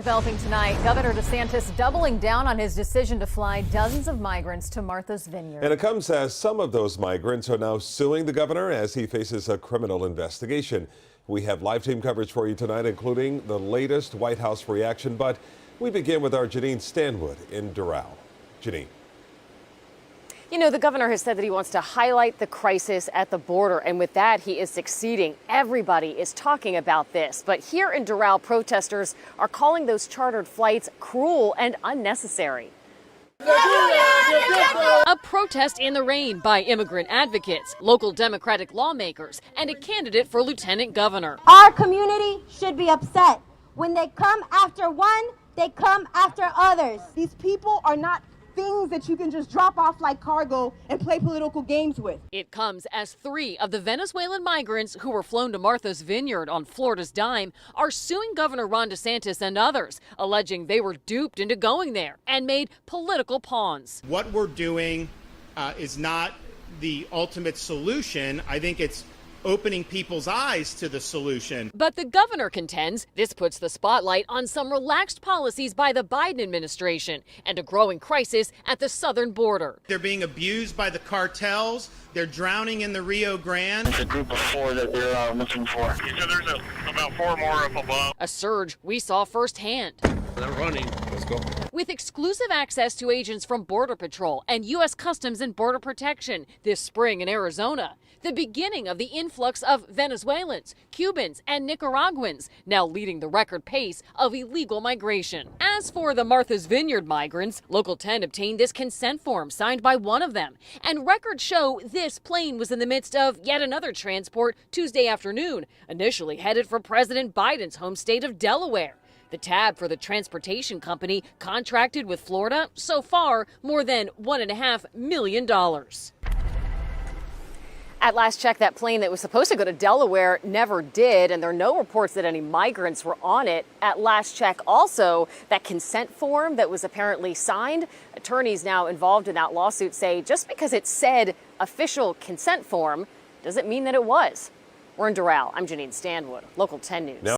Developing tonight, Governor DeSantis doubling down on his decision to fly dozens of migrants to Martha's Vineyard. And it comes as some of those migrants are now suing the governor as he faces a criminal investigation. We have live team coverage for you tonight, including the latest White House reaction. But we begin with our Janine Stanwood in Doral. Janine. You know, the governor has said that he wants to highlight the crisis at the border, and with that, he is succeeding. Everybody is talking about this. But here in Doral, protesters are calling those chartered flights cruel and unnecessary. A protest in the rain by immigrant advocates, local Democratic lawmakers, and a candidate for lieutenant governor. Our community should be upset. When they come after one, they come after others. These people are not things that you can just drop off like cargo and play political games with. It comes as 3 of the Venezuelan migrants who were flown to Martha's Vineyard on Florida's dime are suing Governor Ron DeSantis and others, alleging they were duped into going there and made political pawns. What we're doing is not the ultimate solution. I think it's opening people's eyes to the solution. But the governor contends this puts the spotlight on some relaxed policies by the Biden administration and a growing crisis at the southern border. They're being abused by the cartels. They're drowning in the Rio Grande. It's a group of 4 that they're looking for. So there's about 4 more up above. A surge we saw firsthand. They're running. Let's go. With exclusive access to agents from Border Patrol and U.S. Customs and Border Protection this spring in Arizona, the beginning of the influx of Venezuelans, Cubans, and Nicaraguans, now leading the record pace of illegal migration. As for the Martha's Vineyard migrants, Local 10 obtained this consent form signed by one of them, and records show this plane was in the midst of yet another transport Tuesday afternoon, initially headed for President Biden's home state of Delaware. The tab for the transportation company contracted with Florida, so far more than $1.5 million. At last check, that plane that was supposed to go to Delaware never did, and there are no reports that any migrants were on it. At last check, also, that consent form that was apparently signed, attorneys now involved in that lawsuit say just because it said official consent form doesn't mean that it was. We're in Doral. I'm Janine Stanwood, Local 10 News.